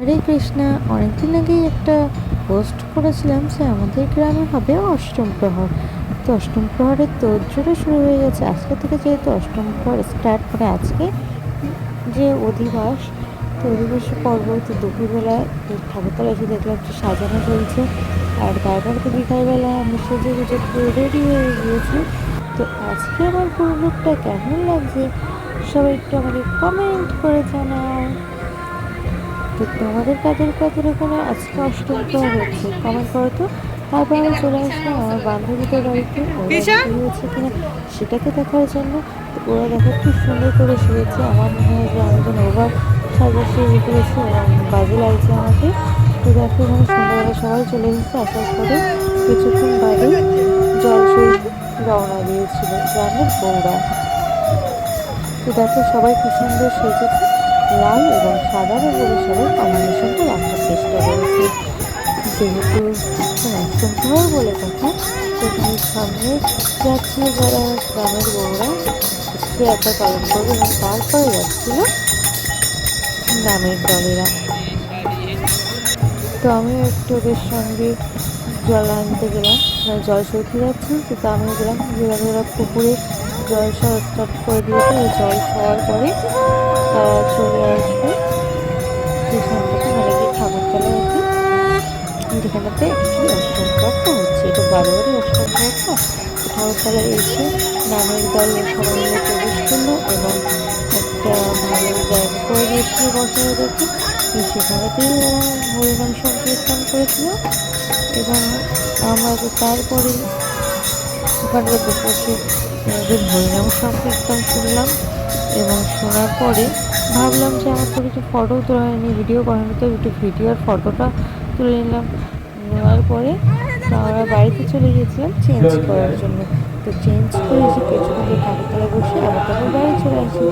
হরে কৃষ্ণা। অনেকদিন আগেই একটা পোস্ট করেছিলাম যে আমাদের গ্রামে হবে অষ্টম প্রহর। তো অষ্টম প্রহরের তোড়জোড়া শুরু হয়ে গেছে আজকে থেকে, যেহেতু অষ্টম প্রহর স্টার্ট করে আজকে যে অধিবাস, তো অধিবাসের পর্ব। তো দুপুরবেলা ঠাকুরতলা এসে দেখলাম যে সাজানো চলছে, আর তারপরে তো বিকালবেলা আমি সেজে গুজে পুরো রেডি হয়ে গিয়েছি। তো আজকে আমার পুরো লুকটা কেমন লাগছে সবাই একটু আমাকে কমেন্ট করে জানাও। তো তোমাদের কাদের কাদের ওখানে আজকে অষ্টম প্রহর হচ্ছে কমেন্ট করো তো। তারপর আমি চলে আসলাম আমার বান্ধবীদের বাড়িতে, ওরা রেডি হয়েছে কিনা সেটাকে দেখার জন্য। তো ওরা দেখো খুব সুন্দর করে সেরেছে, আমার মনে হয় যে আমি যেন ওভার সাজা সেরে ফেলেছি এবং বাজে লাগছে আমাকে। তো দেখো এখানে সন্ধ্যাবেলা সবাই চলে এসেছে, আসার পরে কিছুক্ষণ বাদে জলসই রওনা দিয়েছিল গ্রামের বউরা। তো দেখো সবাই কি সুন্দর সেজেছে, লাল এবং সাদার উপরে সবাই কম্বিনেশনটা রাখার চেষ্টা করেছে। যেহেতু অষ্টম প্রহর বলে কথা, সেখানে সামনে যাচ্ছিল যারা গ্রামের বউরা, সে একটা পালন করবে, এবং তারপরে যাচ্ছিল গ্রামের দলেরা। তো আমিও একটু ওদের সঙ্গে জল আনতে গেলাম, জল সইতে যাচ্ছি। তো আমিও গেলাম, যেভাবে ওরা পুকুরে জল সওয়া স্টার্ট করে দিয়েছে, ওই জল সওয়ার পরে তারা চলে আসবে যেখানটাতে, মানে কি ঠাকুরতলা আর কি, যেখানটাতে অ্যাকচুয়ালি অষ্টম প্রহরটা হচ্ছে। এটা বারোয়ারি অষ্টম প্রহরটা। তো ঠাকুরতলায় এসে নামের দল সবাই মিলে প্রবেশ করলো এবং একটা ভালো জায়গা করে দিয়েছিল বসার ওদেরকে। তো সেখানেতেই ওরা হরিনাম সংকীর্তন করেছিল, এবং আমরা তো তারপরে ওখানে বসে বসে ওদের হরিনাম সংকীর্তন শুনলাম। এবং শোনার পরে ভাবলাম যে আমার তো কিছু ফটো তোলা হয়নি, ভিডিও করানো, তো একটু ভিডিও আর ফটোটা তুলে নিলাম। নেওয়ার পরে তো আমরা বাড়িতে চলে গিয়েছিলাম চেঞ্জ করার জন্য। তো চেঞ্জ করে এসে কিছুক্ষণ ঠাকুরতলায় বসে আবার তারপর বাড়ি চলে আসি।